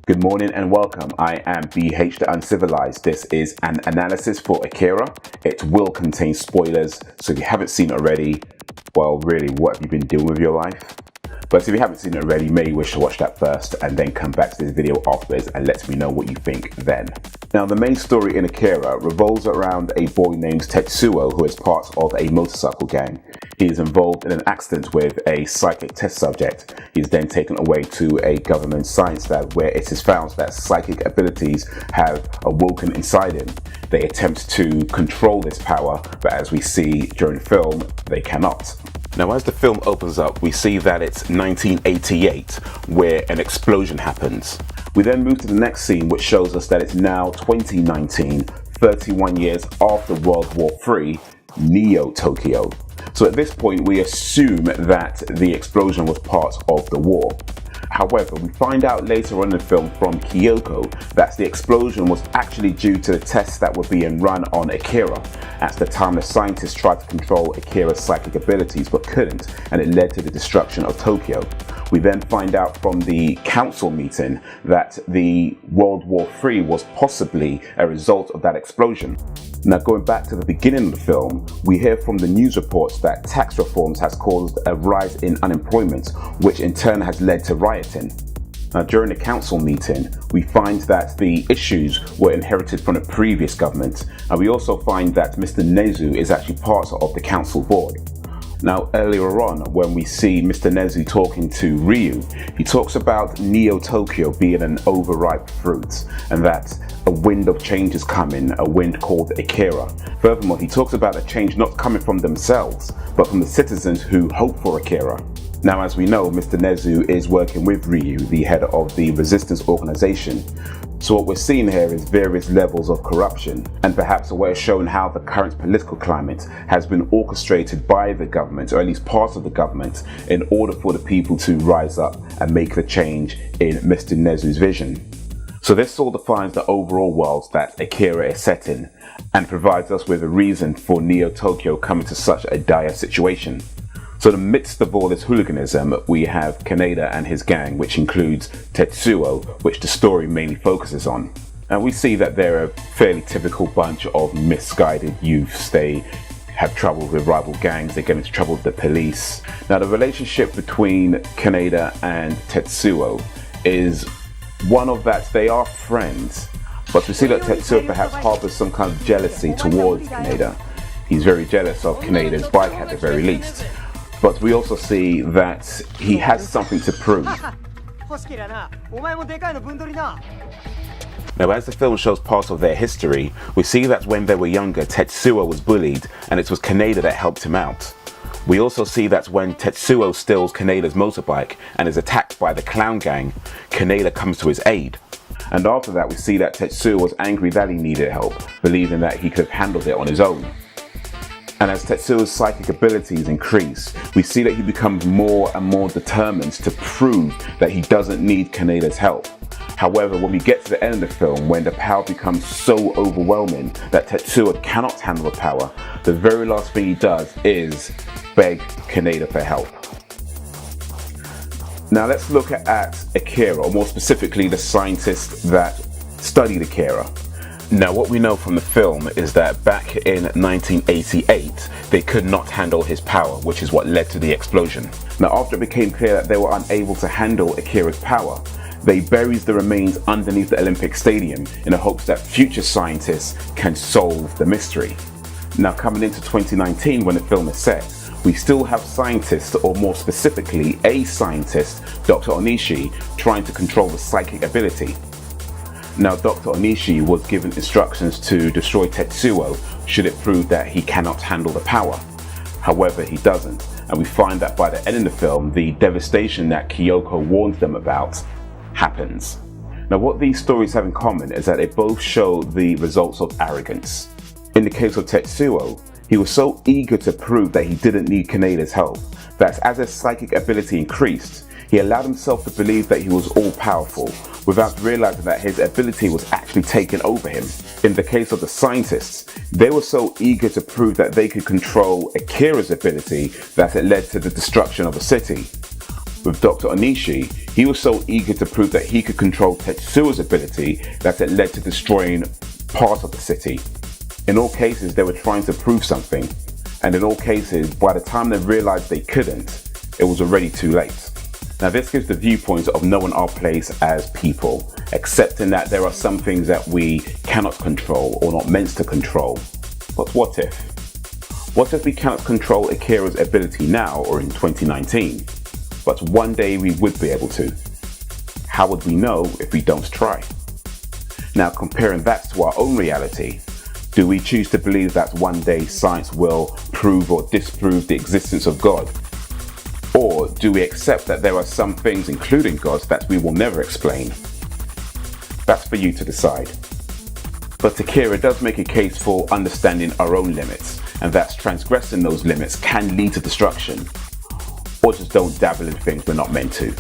Good morning and welcome. I am BH the Uncivilized. This is an analysis for Akira. It will contain spoilers, so if you haven't seen it already, well, really, what have you been doing with your life? But if you haven't seen it already, you may wish to watch that first and then come back to this video afterwards and let me know what you think then. Now, the main story in Akira revolves around a boy named Tetsuo who is part of a motorcycle gang. He is involved in an accident with a psychic test subject. He is then taken away to a government science lab where it is found that psychic abilities have awoken inside him. They attempt to control this power, but as we see during the film, they cannot. Now, as the film opens up, we see that it's 1988, where an explosion happens. We then move to the next scene, which shows us that it's now 2019, 31 years after World War III, Neo-Tokyo. So at this point, we assume that the explosion was part of the war. However, we find out later on in the film from Kyoko that the explosion was actually due to the tests that were being run on Akira. At the time, the scientists tried to control Akira's psychic abilities but couldn't, and it led to the destruction of Tokyo. We then find out from the council meeting that the World War III was possibly a result of that explosion. Now, going back to the beginning of the film, we hear from the news reports that tax reforms has caused a rise in unemployment, which in turn has led to rioting. Now, during the council meeting, we find that the issues were inherited from the previous government, and we also find that Mr. Nezu is actually part of the council board. Now, earlier on, when we see Mr. Nezu talking to Ryu, he talks about Neo-Tokyo being an overripe fruit and that a wind of change is coming, a wind called Akira. Furthermore, he talks about a change not coming from themselves, but from the citizens who hope for Akira. Now, as we know, Mr. Nezu is working with Ryu, the head of the resistance organization. So what we're seeing here is various levels of corruption, and perhaps a way of showing how the current political climate has been orchestrated by the government, or at least part of the government, in order for the people to rise up and make the change in Mr. Nezu's vision. So this all defines the overall world that Akira is set in, and provides us with a reason for Neo-Tokyo coming to such a dire situation. So in the midst of all this hooliganism, we have Kaneda and his gang, which includes Tetsuo, which the story mainly focuses on. And we see that they're a fairly typical bunch of misguided youths. They have trouble with rival gangs, they get into trouble with the police. Now, the relationship between Kaneda and Tetsuo is one of that they are friends, but we see that Tetsuo perhaps harbors some kind of jealousy towards Kaneda. He's very jealous of Kaneda's bike at the very least. But we also see that he has something to prove. Now, as the film shows part of their history, we see that when they were younger, Tetsuo was bullied, and it was Kaneda that helped him out. We also see that when Tetsuo steals Kaneda's motorbike and is attacked by the clown gang, Kaneda comes to his aid. And after that, we see that Tetsuo was angry that he needed help, believing that he could have handled it on his own. And as Tetsuo's psychic abilities increase, we see that he becomes more and more determined to prove that he doesn't need Kaneda's help. However, when we get to the end of the film, when the power becomes so overwhelming that Tetsuo cannot handle the power, the very last thing he does is beg Kaneda for help. Now let's look at Akira, or more specifically the scientists that studied Akira. Now, what we know from the film is that back in 1988, they could not handle his power, which is what led to the explosion. Now, after it became clear that they were unable to handle Akira's power, they buried the remains underneath the Olympic Stadium in the hopes that future scientists can solve the mystery. Now, coming into 2019, when the film is set, we still have scientists, or more specifically, a scientist, Dr. Onishi, trying to control the psychic ability. Now, Dr. Onishi was given instructions to destroy Tetsuo should it prove that he cannot handle the power. However, he doesn't, and we find that by the end of the film, the devastation that Kyoko warned them about happens. Now, what these stories have in common is that they both show the results of arrogance. In the case of Tetsuo, he was so eager to prove that he didn't need Kaneda's help that as his psychic ability increased, he allowed himself to believe that he was all-powerful, without realizing that his ability was actually taking over him. In the case of the scientists, they were so eager to prove that they could control Akira's ability that it led to the destruction of a city. With Dr. Onishi, He was so eager to prove that he could control Tetsuo's ability that it led to destroying part of the city. In all cases, they were trying to prove something, and in all cases, by the time they realized they couldn't, it was already too late. Now this gives the viewpoint of knowing our place as people, accepting that there are some things that we cannot control or not meant to control. But what if? What if we cannot control Akira's ability now or in 2019, but one day we would be able to? How would we know if we don't try? Now comparing that to our own reality, do we choose to believe that one day science will prove or disprove the existence of God? Or do we accept that there are some things, including God, that we will never explain? That's for you to decide. But Akira does make a case for understanding our own limits, and that transgressing those limits can lead to destruction. Or just don't dabble in things we're not meant to.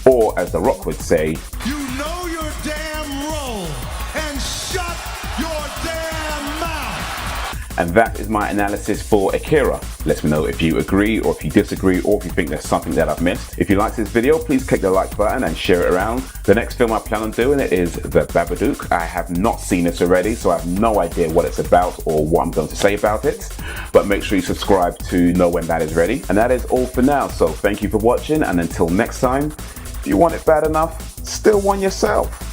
Or as The Rock would say, you know your damn role and shut your damn mouth. And that is my analysis for Akira. Let me know if you agree or if you disagree or if you think there's something that I've missed. If you liked this video, please click the like button and share it around. The next film I plan on doing is The Babadook. I have not seen it already, so I have no idea what it's about or what I'm going to say about it. But make sure you subscribe to know when that is ready. And that is all for now. So thank you for watching, and until next time, if you want it bad enough, still want yourself.